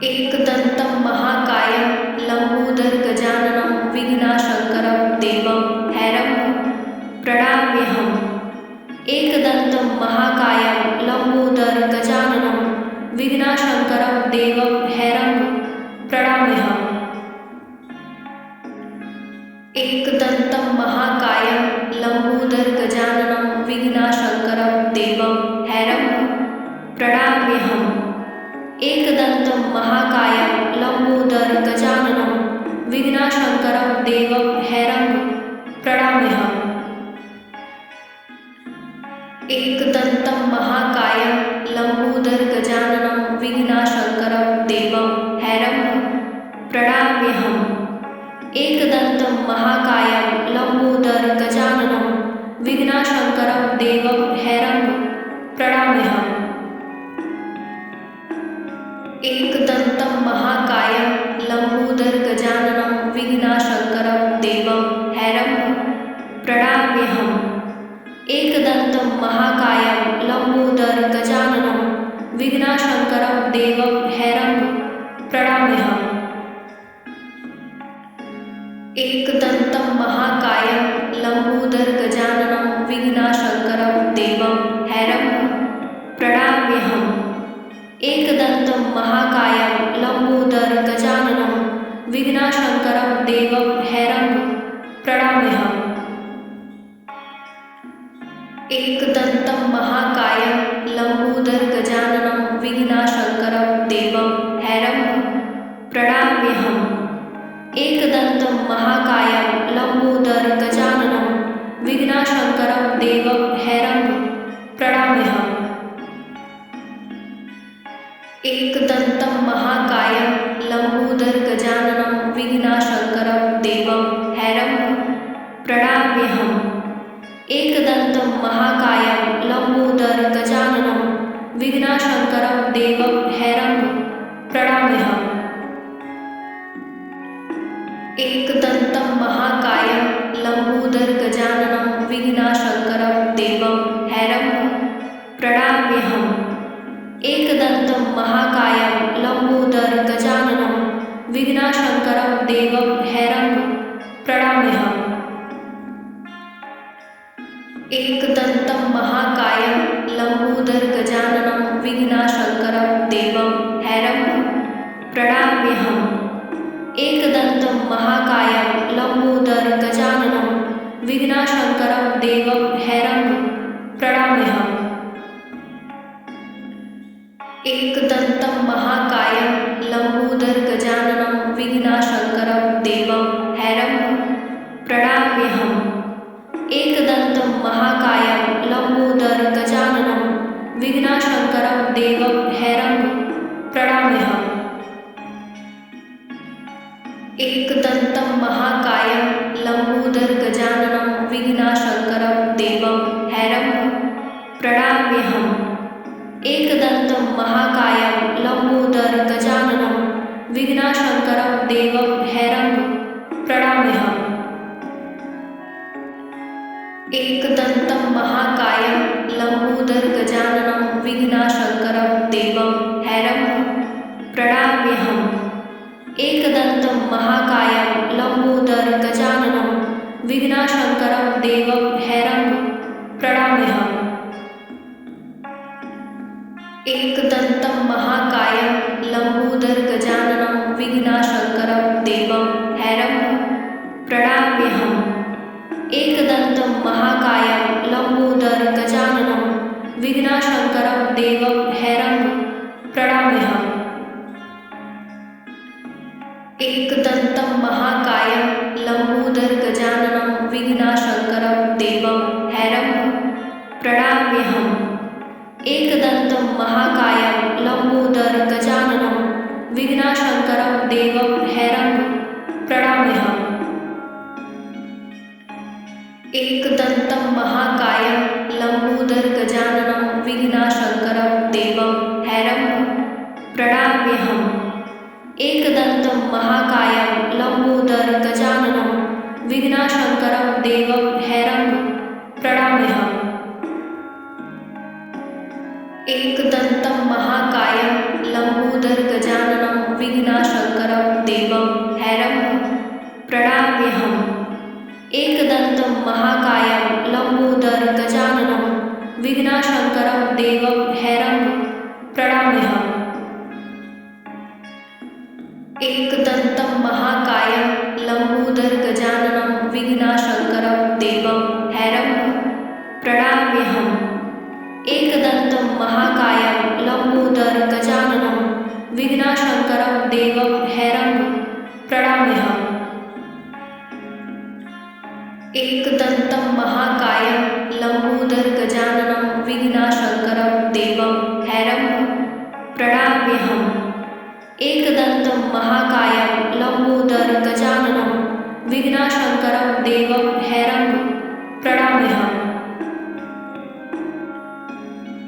एकदन्तं महाकायं लम्बोदरगजाननं विघ्नशङ्करं देवं हैरं प्रणमाम्यहम्। एकदन्तं महाकायं लम्बोदरगजाननं विघ्नशङ्करं देवं हैरं प्रणमाम्यहम्। एकदन्तं महाकायं लम्बोदरगजाननं विघ्नशङ्करं देवं हैरं प्रणमाम्यहम्। एकदन्तं महाकायं लम्बोदरगजाननं विघ्नशङ्करं देवं हैरं प्रणमाम्यहम्। एकदन्तं महाकायं लम्बोदरगजाननं विघ्नशङ्करं देवं हैरं प्रणमाम्यहम्। एकदन्तं महाकायं लम्बोदरगजाननं विघ्नशङ्करं देवं हैरं प्रणमाम्यहम्। एकदन्तं महाकायं लम्बोदरगजाननं विघ्नशङ्करं देवं हैरं प्रणमाम्यहम्। एकदन्तं महाकायं लम्बोदरगजाननं विघ्नशङ्करं देवं हैरं प्रणमाम्यहम्। एकदन्तं महाकायं लम्बोदरगजाननं विघ्नशङ्करं देवं हैरं प्रणमाम्यहम्। एकदन्तं महाकायं लम्बोदरगजाननं विघ्नशङ्करं देवं हैरं प्रणमाम्यहम्। एकदन्तं महाकायं लम्बोदरगजाननं विघ्नशङ्करं देवं हैरं प्रणमाम्यहम्। एकदन्तं महाकायं लम्बोदरगजाननं विघ्नशङ्करं देवं हैरं प्रणमाम्यहम्। एकदन्तं महाकायं लम्बोदरगजाननं विघ्नशङ्करं देवं हैरं प्रणमाम्यहम्। एकदन्तं महाकायं लम्बोदरगजाननं विघ्नशङ्करं देवं हैरं प्रणमाम्यहम्। एकदन्तं महाकायं लम्बोदरगजाननं विघ्नशङ्करं देवं हैरं प्रणमाम्यहम्। एकदन्तं महाकायं लम्बोदरगजाननं विघ्नशङ्करं देवं हैरं प्रणमाम्यहम्। एकदन्तं महाकायं लम्बोदरगजाननं विघ्नशङ्करं देवं हैरं प्रणमाम्यहम्। एकदन्तं महाकायं लम्बोदरगजाननं विघ्नशङ्करं देवं हैरं प्रणमाम्यहम्। एकदन्तं महाकायं लम्बोदरगजाननं विघ्नशङ्करं देवं हैरं प्रणमाम्यहम्। एकदन्तं महाकायं लम्बोदरगजाननं विघ्नशङ्करं देवं हैरं प्रणमाम्यहम्। एकदन्तं महाकायं लम्बोदरगजाननं विघ्नशङ्करं देवं हैरं प्रणमाम्यहम्। एकदन्तं महाकायं लम्बोदरगजाननं विघ्नशङ्करं देवं हैरं प्रणमाम्यहम्। एकदन्तं महाकायं लम्बोदरगजाननं विघ्नशङ्करं देवं हैरं प्रणमाम्यहम्। एकदन्तं महाकायं लम्बोदरगजाननं विघ्नशङ्करं देवं हैरं प्रणमाम्यहम्। एकदन्तं महाकायं लम्बोदरगजाननं विघ्नशङ्करं देवं हैरं प्रणमाम्यहम्। एकदन्तं महाकायं लम्बोदरगजाननं विघ्नशङ्करं देवं हैरं प्रणमाम्यहम्। एकदन्तं महाकायं लम्बोदरगजाननं विघ्नशङ्करं देवं हैरं प्रणमाम्यहम्। एकदन्तं महाकायं लम्बोदरगजाननं विघ्नशङ्करं देवं हैरं प्रणमाम्यहम्। एकदन्तं महाकायं लम्बोदरगजाननं विघ्नशङ्करं देवं हैरं प्रणमाम्यहम्। एकदन्तं महाकायं लम्बोदरगजाननं विघ्नशङ्करं देवं हैरं प्रणमाम्यहम्। एकदन्तं महाकायं लम्बोदरगजाननं विघ्नाशङ्करं देवं हैरं प्रणमाम्यहम्। एकदन्तं महाकायं लम्बोदरं गजाननं विघ्नाशङ्करं देवं हैरं प्रणमाम्यहम्। एकदन्तं महाकायं लम्बोदरं गजाननं विघ्नाशङ्करं देवं हैरं प्रणमाम्यहम्। एकदन्तं महाकायं लम्बोदरं गजाननं विघ्नाशङ्करं देवं हैरं प्रणमाम्यहम्। एकदन्तं महाकायं लम्बोदरं गजाननं विघ्नाशङ्करं देवं हैरं प्रणमाम्यहम्। एकदन्तं महाकायं लम्बोदरं गजाननं विघ्नाशङ्करं देवं हैरं प्रणमाम्यहम्।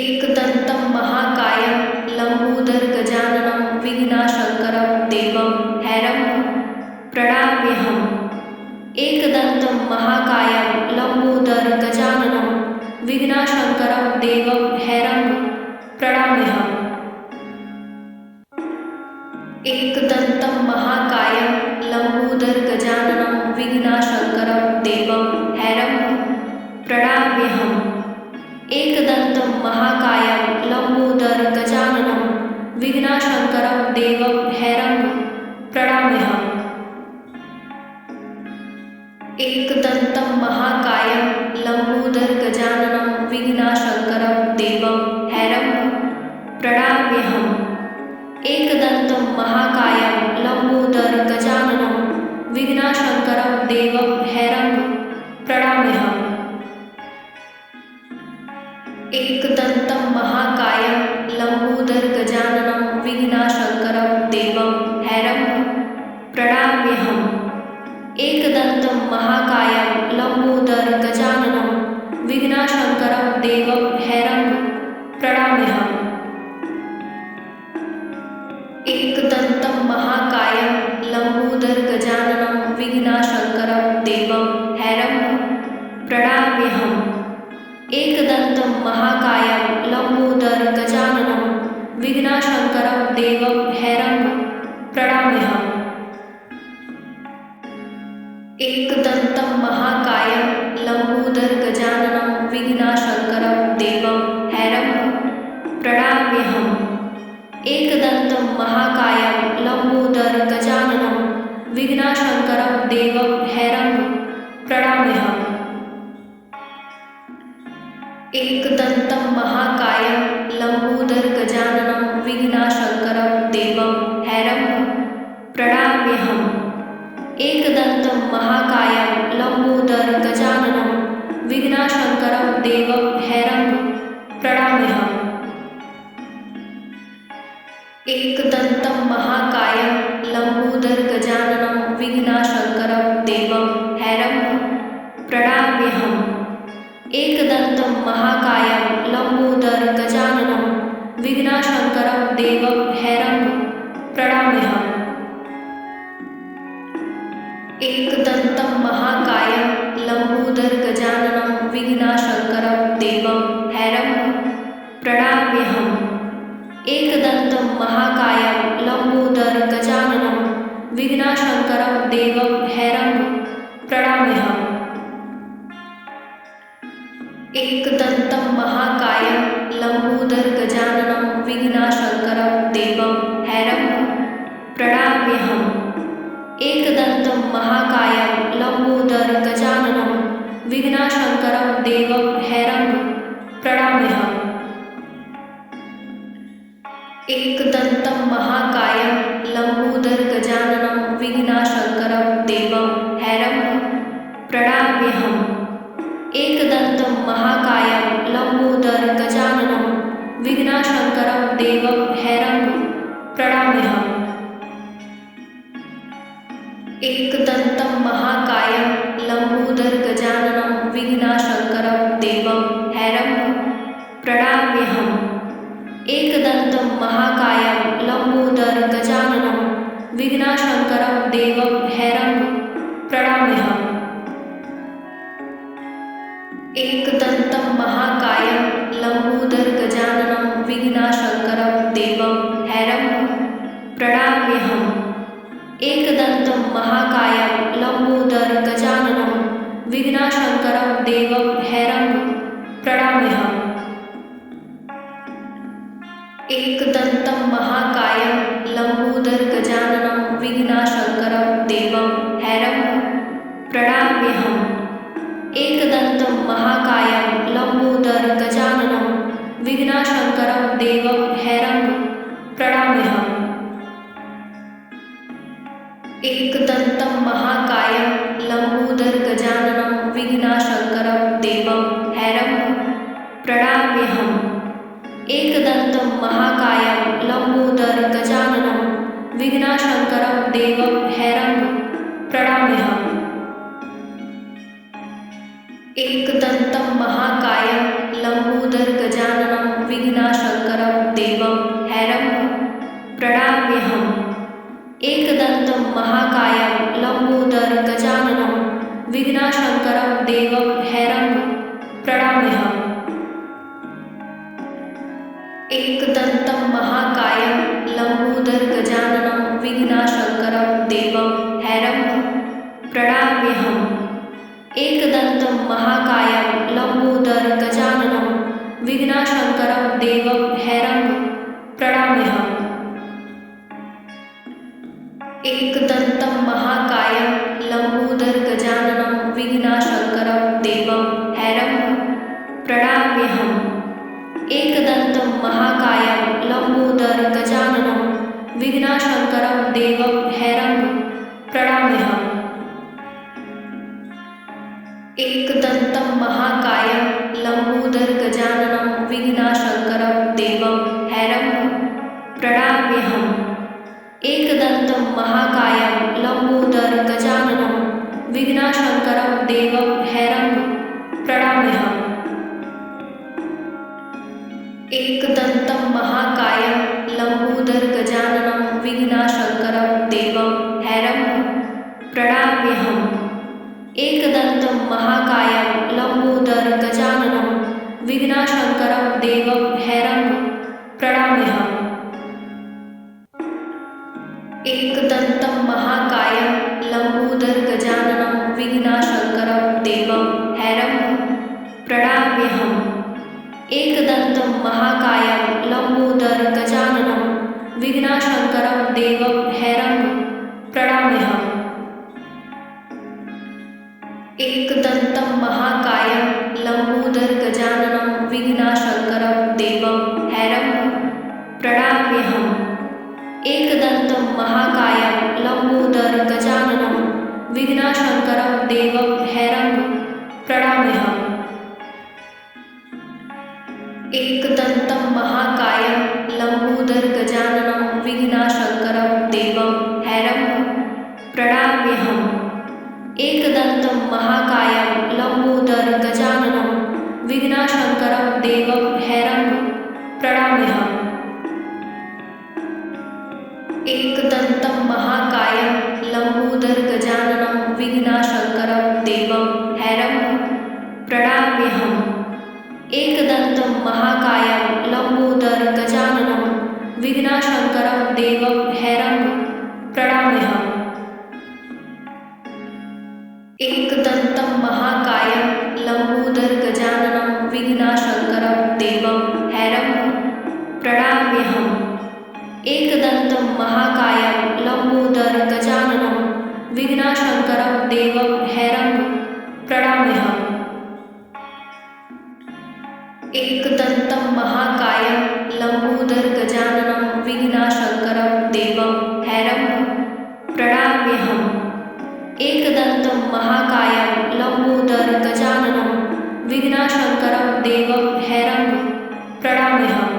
एकदन्तं महाकायं लम्बोदरं गजाननं विघ्नाशङ्करं देवं हैरं प्रणमाम्यहम्। एकदन्तं महाकायं लम्बोदरं गजाननं विघ्नाशङ्करं देवं हैरं प्रणमाम्यहम्। एकदन्तं महाकायं लम्बोदरं गजाननं विघ्नाशङ्करं देवं हैरं प्रणमाम्यहम्। एकदन्तं महाकायं लम्बोदरं गजाननं विघ्नाशङ्करं देवं हैरं प्रणमाम्यहम्। एकदन्तं महाकायं लम्बोदरं गजाननं विघ्नाशङ्करं देवं हैरं प्रणमाम्यहम्। एकदन्तं महाकायं लम्बोदरं गजाननं विघ्नाशङ्करं देवं हैरं प्रणमाम्यहम्। एकदन्तं महाकायं लम्बोदरं गजाननं विघ्नाशङ्करं देवं हैरं प्रणमाम्यहम्। एकदन्तं महाकायं लम्बोदरं गजाननं विघ्नाशङ्करं देवं हैरं प्रणमाम्यहम्। एकदन्तं महाकायं लम्बोदरं गजाननं विघ्नाशङ्करं देवं हैरं प्रणमाम्यहम्। एकदन्तं महाकायं लम्बोदरं गजाननं विघ्नाशङ्करं देवं हैरं प्रणमाम्यहम्। एकदन्तं महाकायं लम्बोदरं गजाननं विघ्नाशङ्करं देवं हैरं प्रणमाम्यहम्। एकदन्तं महाकायं लम्बोदरं गजाननं विघ्नाशङ्करं देवं हैरं प्रणमाम्यहम्। एकदन्तं महाकायं लम्बोदरं गजाननं विघ्नाशङ्करं देवं हैरं प्रणमाम्यहम्। एकदन्तं महाकायं लम्बोदरं गजाननं विघ्नाशङ्करं देवं हैरं प्रणमाम्यहम्। एकदन्तं महाकायं लम्बोदरं गजाननं विघ्नाशङ्करं देवं हैरं प्रणमाम्यहम्। एकदन्तं महाकायं लम्बोदरं गजाननं विघ्नाशङ्करं देवं हैरं प्रणमाम्यहम्। एकदन्तं महाकायं लम्बोदरं गजाननं विघ्नाशङ्करं देवं हैरं प्रणमाम्यहम्। एकदन्तं महाकायं लम्बोदरं गजाननं विघ्नाशङ्करं देवं हैरं प्रणमाम्यहम्। एकदन्तं महाकायं लम्बोदरं गजाननं विघ्नाशङ्करं देवं हैरं प्रणमाम्यहम्। एकदन्तं महाकायं लम्बोदरं गजाननं विघ्नाशङ्करं देवं हैरं प्रणमाम्यहम्। एकदन्तं महाकायं लम्बोदरं गजाननं विघ्नाशङ्करं देवं हैरं प्रणमाम्यहम्। एकदन्तं महाकायं लम्बोदरं गजाननं विघ्नाशङ्करं देवं हैरं प्रणमाम्यहम्। एकदन्तं महाकायं लम्बोदरं गजाननं विघ्नाशङ्करं देवं हैरं प्रणमाम्यहम्। एकदन्तं महाकायं लम्बोदरं गजाननं विघ्नाशङ्करं देवं हैरं प्रणमाम्यहम्। एकदन्तं महाकायं लम्बोदरं गजाननं विघ्नाशङ्करं देवं हैरं प्रणमाम्यहम्। एकदन्तं महाकायं लम्बोदर गजाननं विघ्नशङ्करं देवं हैरं प्रणमाम्यहम्। एकदन्तं महाकायं लम्बोदर गजाननं विघ्नशङ्करं देवं हैरं प्रणमाम्यहम्। एकदन्तं महाकायं लम्बोदर गजाननं विघ्नशङ्करं देवं हैरं प्रणमाम्यहम्। एकदन्तं महाकायं लम्बोदर गजाननं विघ्नशङ्करं देवं हैरं प्रणमाम्यहम्। एकदन्तं महाकायं लम्बोदर गजाननं विघ्नशङ्करं देवं हैरं प्रणमाम्यहम्। एकदन्तं महाकायं लम्बोदर गजाननं विघ्नशङ्करं देवं हैरं प्रणमाम्यहम्। एकदन्तं महाकायं लम्बोदर गजाननं विघ्नशङ्करं देवं हैरं प्रणमाम्यहम्। एकदन्तं महाकायं लम्बोदर गजाननं विघ्नशङ्करं देवं हैरं प्रणमाम्यहम्। एकदन्तं महाकायं लम्बोदर गजाननं विघ्नशङ्करं देवं हैरं प्रणमाम्यहम्। एकदन्तं महाकायं लम्बोदर गजाननं विघ्नशङ्करं देवं हैरं प्रणमाम्यहम्। एकदन्तं महाकायं लम्बोदर गजाननं विघ्नशङ्करं देवं हैरं प्रणमाम्यहम्। एकदन्तं महाकायं लम्बोदर गजाननं विघ्नशङ्करं देवं हैरं प्रणमाम्यहम्। एकदन्तं महाकायं लम्बोदर गजाननं विघ्नशङ्करं देवं हैरं प्रणमाम्यहम्। एकदन्तं महाकायं लम्बोदर गजाननं विघ्नशङ्करं देवं हैरं प्रणमाम्यहम्। एकदन्तं महाकायं लम्बोदर गजाननं विघ्नशङ्करं देवं हैरं प्रणमाम्यहम्। एकदन्तं महाकायं लम्बोदर गजाननं विघ्नशङ्करं देवं हैरं प्रणमाम्यहम्। एकदन्तं महाकायं लम्बोदर गजाननं विघ्नशङ्करं देवं हैरं प्रणमाम्यहम्। एकदन्तं महाकायं लम्बोदर गजाननं विघ्नशङ्करं देवं हैरं प्रणमाम्यहम्। एकदन्तं महाकायं लम्बोदर गजाननं विघ्नशङ्करं देवं हैरं प्रणमाम्यहम्। एकदन्तं महाकायं लम्बोदर गजाननं विघ्नशङ्करं देवं हैरं प्रणमाम्यहम्। एकदन्तं महाकायं लम्बोदर गजाननं विघ्नशङ्करं देवं हैरं प्रणमाम्यहम्। एकदन्तं महाकायं लम्बोदर गजाननं विघ्नशङ्करं देवं हैरं प्रणमाम्यहम्। एकदन्तं महाकायं लम्बोदर गजाननं विघ्नशङ्करं देवं हैरं प्रणमाम्यहम्। एकदन्तं महाकायं लम्बोदर गजाननं विघ्नशङ्करं देवं हैरं प्रणमाम्यहम्। एकदन्तं महाकायं लम्बोदर गजाननं विघ्नशङ्करं देवं हैरं प्रणमाम्यहम्। एकदन्तं महाकायं लम्बोदर गजाननं विघ्नशङ्करं देवं हैरं प्रणमाम्यहम्। एकदन्तं महाकायं लम्बोदर गजाननं विघ्नशङ्करं देवं हैरं प्रणमाम्यहम्।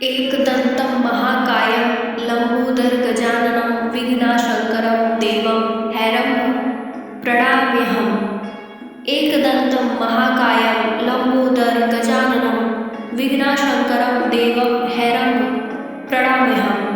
एकदन्तं महाकायं लम्बोदर गजाननं विघ्नशङ्करं देवं हैरं प्रणमाम्यहम्। एकदन्तं महाकायं लम्बोदर गजाननं विघ्नशङ्करं देवं हैरं प्रणमाम्यहम्।